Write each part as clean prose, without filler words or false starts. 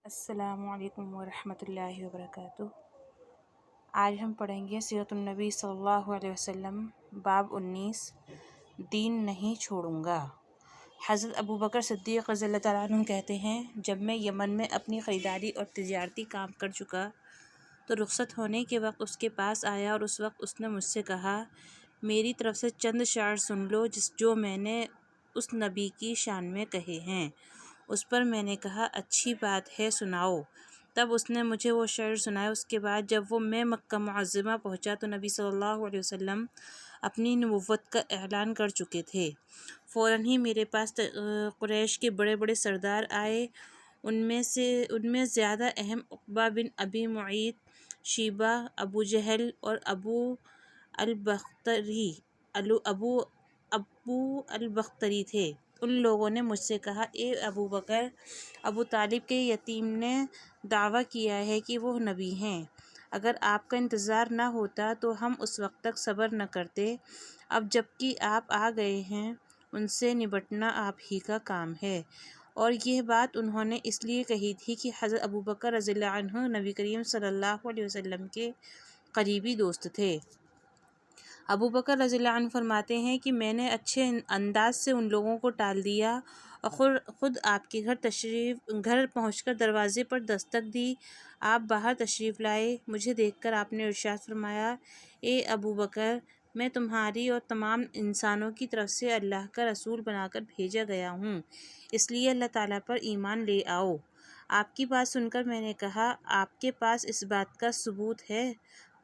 السلام علیکم ورحمۃ اللہ وبرکاتہ۔ آج ہم پڑھیں گے سیرت النبی صلی اللہ علیہ وسلم، باب 19، دین نہیں چھوڑوں گا۔ حضرت ابو بکر صدیق رضی اللہ تعالیٰ عنہ کہتے ہیں، جب میں یمن میں اپنی خریداری اور تجارتی کام کر چکا تو رخصت ہونے کے وقت اس کے پاس آیا، اور اس وقت اس نے مجھ سے کہا، میری طرف سے چند شعر سن لو جو میں نے اس نبی کی شان میں کہے ہیں۔ اس پر میں نے کہا، اچھی بات ہے، سناؤ۔ تب اس نے مجھے وہ شعر سنائے۔ اس کے بعد جب میں مکہ معظمہ پہنچا تو نبی صلی اللہ علیہ وسلم اپنی نبوت کا اعلان کر چکے تھے۔ فوراً ہی میرے پاس قریش کے بڑے بڑے سردار آئے۔ ان میں زیادہ اہم عقبہ بن ابی معیط، شیبہ، ابو جہل اور ابو البختری تھے۔ ان لوگوں نے مجھ سے کہا، اے ابو بکر، ابو طالب کے یتیم نے دعویٰ کیا ہے کہ وہ نبی ہیں۔ اگر آپ کا انتظار نہ ہوتا تو ہم اس وقت تک صبر نہ کرتے۔ اب جب کہ آپ آ گئے ہیں، ان سے نبٹنا آپ ہی کا کام ہے۔ اور یہ بات انہوں نے اس لیے کہی تھی کہ حضرت ابو بکر رضی اللہ عنہ نبی کریم صلی اللہ علیہ وسلم کے قریبی دوست تھے۔ ابو بکر رضی اللہ عنہ فرماتے ہیں کہ میں نے اچھے انداز سے ان لوگوں کو ٹال دیا اور خود آپ کے گھر پہنچ کر دروازے پر دستک دی۔ آپ باہر تشریف لائے۔ مجھے دیکھ کر آپ نے ارشاد فرمایا، اے ابو بکر، میں تمہاری اور تمام انسانوں کی طرف سے اللہ کا رسول بنا کر بھیجا گیا ہوں، اس لیے اللہ تعالیٰ پر ایمان لے آؤ۔ آپ کی بات سن کر میں نے کہا، آپ کے پاس اس بات کا ثبوت ہے؟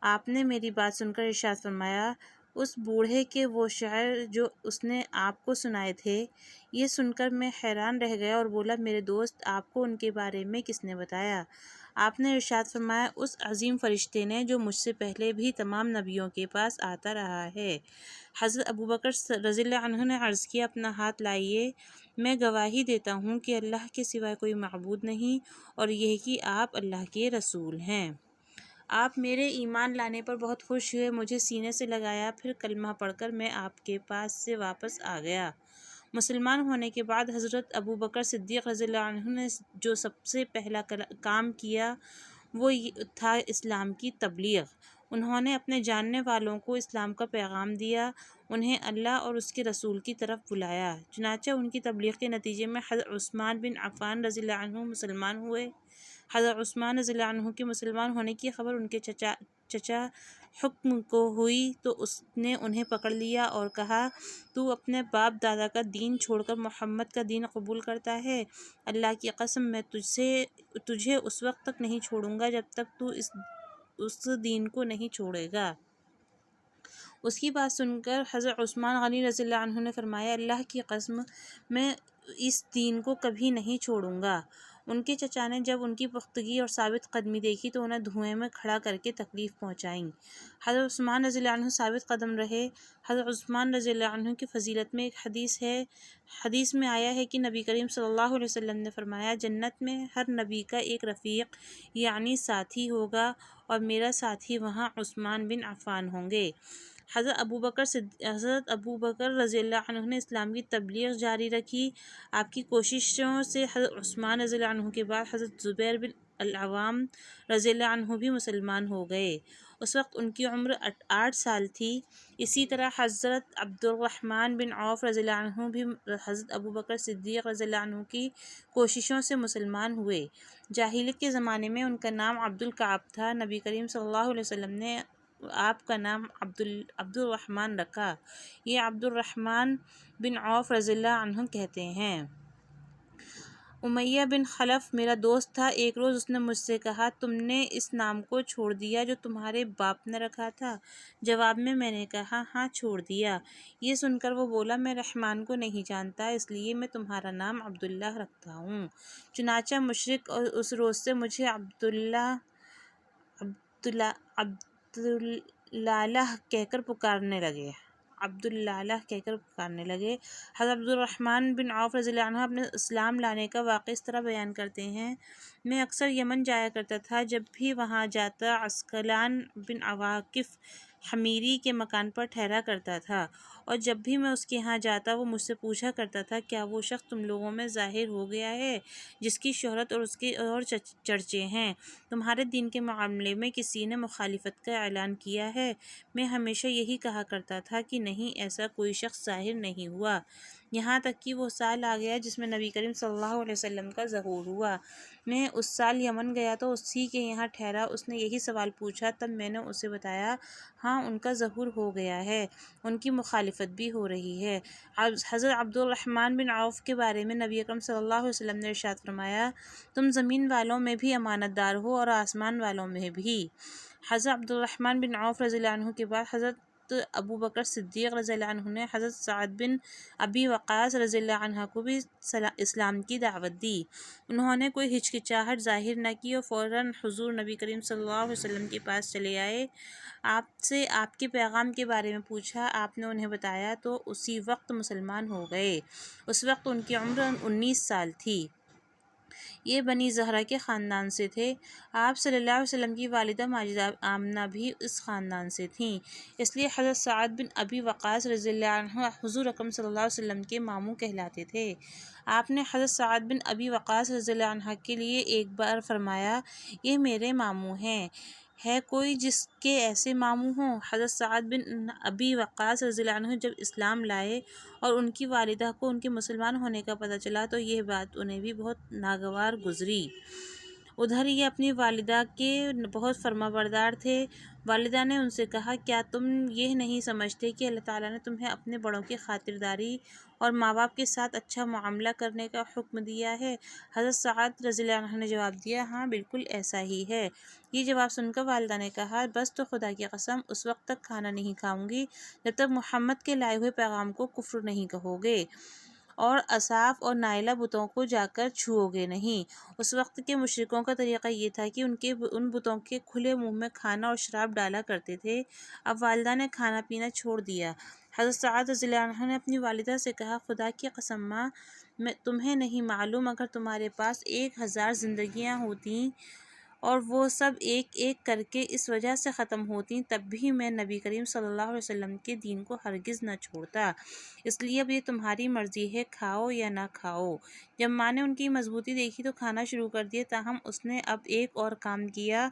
آپ نے میری بات سن کر ارشاد فرمایا، اس بوڑھے کے وہ شعر جو اس نے آپ کو سنائے تھے۔ یہ سن کر میں حیران رہ گیا اور بولا، میرے دوست، آپ کو ان کے بارے میں کس نے بتایا؟ آپ نے ارشاد فرمایا، اس عظیم فرشتے نے جو مجھ سے پہلے بھی تمام نبیوں کے پاس آتا رہا ہے۔ حضرت ابو بکر رضی اللہ عنہ نے عرض کیا، اپنا ہاتھ لائیے، میں گواہی دیتا ہوں کہ اللہ کے سوا کوئی معبود نہیں، اور یہ کہ آپ اللہ کے رسول ہیں۔ آپ میرے ایمان لانے پر بہت خوش ہوئے، مجھے سینے سے لگایا، پھر کلمہ پڑھ کر میں آپ کے پاس سے واپس آ گیا۔ مسلمان ہونے کے بعد حضرت ابو بکر صدیق رضی اللہ عنہ نے جو سب سے پہلا کام کیا وہ تھا اسلام کی تبلیغ۔ انہوں نے اپنے جاننے والوں کو اسلام کا پیغام دیا، انہیں اللہ اور اس کے رسول کی طرف بلایا۔ چنانچہ ان کی تبلیغ کے نتیجے میں حضرت عثمان بن عفان رضی اللہ عنہ مسلمان ہوئے۔ حضرت عثمان رضی اللہ عنہ کے مسلمان ہونے کی خبر ان کے چچا حکم کو ہوئی تو اس نے انہیں پکڑ لیا اور کہا، تو اپنے باپ دادا کا دین چھوڑ کر محمد کا دین قبول کرتا ہے؟ اللہ کی قسم، میں تجھے اس وقت تک نہیں چھوڑوں گا جب تک تو اس دین کو نہیں چھوڑے گا۔ اس کی بات سن کر حضرت عثمان غنی رضی اللہ عنہ نے فرمایا، اللہ کی قسم، میں اس دین کو کبھی نہیں چھوڑوں گا۔ ان کے چچا نے جب ان کی پختگی اور ثابت قدمی دیکھی تو انہیں دھوئیں میں کھڑا کر کے تکلیف پہنچائی۔ حضرت عثمان رضی اللہ عنہ ثابت قدم رہے۔ حضرت عثمان رضی اللہ عنہ کی فضیلت میں ایک حدیث ہے۔ حدیث میں آیا ہے کہ نبی کریم صلی اللہ علیہ وسلم نے فرمایا، جنت میں ہر نبی کا ایک رفیق یعنی ساتھی ہوگا، اور میرا ساتھی وہاں عثمان بن عفان ہوں گے۔ حضرت ابو بکر رضی اللہ عنہ نے اسلام کی تبلیغ جاری رکھی۔ آپ کی کوششوں سے حضرت عثمان رضی اللہ عنہ کے بعد حضرت زبیر بن العوام رضی اللہ عنہ بھی مسلمان ہو گئے۔ اس وقت ان کی عمر 8 سال تھی۔ اسی طرح حضرت عبد الرحمن بن عوف رضی اللہ عنہ بھی حضرت ابو بکر صدیق رضی اللہ عنہ کی کوششوں سے مسلمان ہوئے۔ جاہلیت کے زمانے میں ان کا نام عبد الکعب تھا۔ نبی کریم صلی اللہ علیہ وسلم نے آپ کا نام عبد الرحمن رکھا۔ یہ عبد الرحمن بن عوف رضی اللہ عنہ کہتے ہیں، امیہ بن خلف میرا دوست تھا۔ ایک روز اس نے مجھ سے کہا، تم نے اس نام کو چھوڑ دیا جو تمہارے باپ نے رکھا تھا؟ جواب میں نے کہا، ہاں، چھوڑ دیا۔ یہ سن کر وہ بولا، میں رحمان کو نہیں جانتا، اس لیے میں تمہارا نام عبداللہ رکھتا ہوں۔ چنانچہ مشرک اس روز سے مجھے عبداللہ کہہ کر پکارنے لگے۔ حضرت عبد الرحمن بن عوف رضی اللہ عنہ اپنے اسلام لانے کا واقعہ اس طرح بیان کرتے ہیں، میں اکثر یمن جایا کرتا تھا۔ جب بھی وہاں جاتا عسقلان بن عواقف حمیری کے مکان پر ٹھہرا کرتا تھا، اور جب بھی میں اس کے ہاں جاتا وہ مجھ سے پوچھا کرتا تھا کیا وہ شخص تم لوگوں میں ظاہر ہو گیا ہے جس کی شہرت اور اس کے اور چرچے ہیں؟ تمہارے دین کے معاملے میں کسی نے مخالفت کا اعلان کیا ہے؟ میں ہمیشہ یہی کہا کرتا تھا کہ نہیں، ایسا کوئی شخص ظاہر نہیں ہوا، یہاں تک کہ وہ سال آ گیا جس میں نبی کریم صلی اللہ علیہ وسلم کا ظہور ہوا۔ میں اس سال یمن گیا تو اسی کے یہاں ٹھہرا، اس نے یہی سوال پوچھا، تب میں نے اسے بتایا ہاں ان کا ظہور ہو گیا ہے، ان کی مخالفت بھی ہو رہی ہے۔ حضرت عبد الرحمن بن عوف کے بارے میں نبی اکرم صلی اللہ علیہ وسلم نے ارشاد فرمایا تم زمین والوں میں بھی امانت دار ہو اور آسمان والوں میں بھی۔ حضرت عبد الرحمن بن عوف رضی اللہ عنہ کے بعد حضرت ابو بکر صدیق رضی اللہ عنہ نے حضرت سعد بن ابی وقاص رضی اللہ عنہ کو بھی اسلام کی دعوت دی۔ انہوں نے کوئی ہچکچاہٹ ظاہر نہ کی اور فوراً حضور نبی کریم صلی اللہ علیہ وسلم کے پاس چلے آئے، آپ سے آپ کے پیغام کے بارے میں پوچھا، آپ نے انہیں بتایا تو اسی وقت مسلمان ہو گئے۔ اس وقت ان کی عمر 19 سال تھی۔ یہ بنی زہرہ کے خاندان سے تھے۔ آپ صلی اللہ علیہ وسلم کی والدہ ماجدہ آمنہ بھی اس خاندان سے تھیں، اس لیے حضرت سعد بن ابی وقاص رضی اللہ عنہ حضور اکرم صلی اللہ علیہ وسلم کے ماموں کہلاتے تھے۔ آپ نے حضرت سعد بن ابی وقاص رضی اللہ عنہ کے لیے ایک بار فرمایا یہ میرے ماموں ہیں، ہے کوئی جس کے ایسے ماموں ہوں؟ حضرت سعد بن ابی وقاص رضی اللہ عنہ جب اسلام لائے اور ان کی والدہ کو ان کے مسلمان ہونے کا پتہ چلا تو یہ بات انہیں بھی بہت ناگوار گزری۔ ادھر یہ اپنی والدہ کے بہت فرما بردار تھے۔ والدہ نے ان سے کہا کیا تم یہ نہیں سمجھتے کہ اللہ تعالیٰ نے تمہیں اپنے بڑوں کی خاطرداری اور ماں باپ کے ساتھ اچھا معاملہ کرنے کا حکم دیا ہے؟ حضرت سعد رضی اللہ عنہ نے جواب دیا ہاں بالکل ایسا ہی ہے۔ یہ جواب سن کر والدہ نے کہا بس تو خدا کی قسم اس وقت تک کھانا نہیں کھاؤں گی جب تک محمد کے لائے ہوئے پیغام کو کفر نہیں کہو گے اور اصاف اور نائلہ بتوں کو جا کر چھوؤ گے نہیں۔ اس وقت کے مشرکوں کا طریقہ یہ تھا کہ ان بتوں کے کھلے منہ میں کھانا اور شراب ڈالا کرتے تھے۔ اب والدہ نے کھانا پینا چھوڑ دیا۔ حضرت سعد رضی اللہ عنہ نے اپنی والدہ سے کہا خدا کی قسم ماں، تمہیں نہیں معلوم اگر تمہارے پاس 1000 زندگیاں ہوتیں اور وہ سب ایک ایک کر کے اس وجہ سے ختم ہوتیں تب بھی میں نبی کریم صلی اللہ علیہ وسلم کے دین کو ہرگز نہ چھوڑتا، اس لیے اب یہ تمہاری مرضی ہے کھاؤ یا نہ کھاؤ۔ جب ماں نے ان کی مضبوطی دیکھی تو کھانا شروع کر دیا، تاہم اس نے اب ایک اور کام کیا،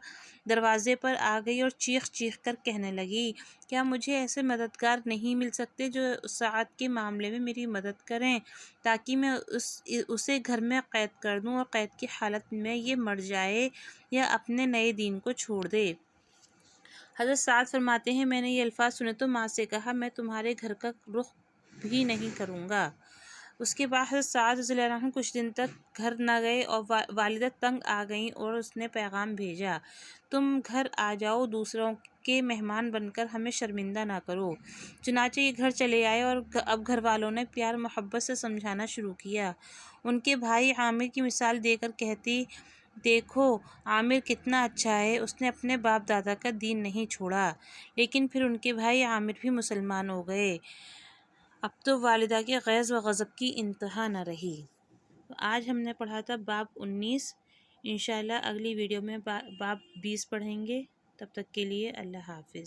دروازے پر آ گئی اور چیخ چیخ کر کہنے لگی کیا مجھے ایسے مددگار نہیں مل سکتے جو سعد کے معاملے میں میری مدد کریں تاکہ میں اسے گھر میں قید کر دوں اور قید کی حالت میں یہ مر جائے یا اپنے نئے دین کو چھوڑ دے۔ حضرت سعد فرماتے ہیں میں نے یہ الفاظ سنے تو ماں سے کہا میں تمہارے گھر کا رخ بھی نہیں کروں گا۔ اس کے بعد حضرت سعد رضی اللہ عنہ کچھ دن تک گھر نہ گئے اور والدہ تنگ آ گئیں اور اس نے پیغام بھیجا تم گھر آ جاؤ، دوسروں کے مہمان بن کر ہمیں شرمندہ نہ کرو۔ چنانچہ یہ گھر چلے آئے اور اب گھر والوں نے پیار محبت سے سمجھانا شروع کیا۔ ان کے بھائی عامر کی مثال دے کر کہتی دیکھو عامر کتنا اچھا ہے، اس نے اپنے باپ دادا کا دین نہیں چھوڑا۔ لیکن پھر ان کے بھائی عامر بھی مسلمان ہو گئے۔ اب تو والدہ کے غیظ و غضب کی انتہا نہ رہی۔ آج ہم نے پڑھا تھا باب 19۔ انشاءاللہ اگلی ویڈیو میں باب 20 پڑھیں گے۔ تب تک کے لیے اللہ حافظ۔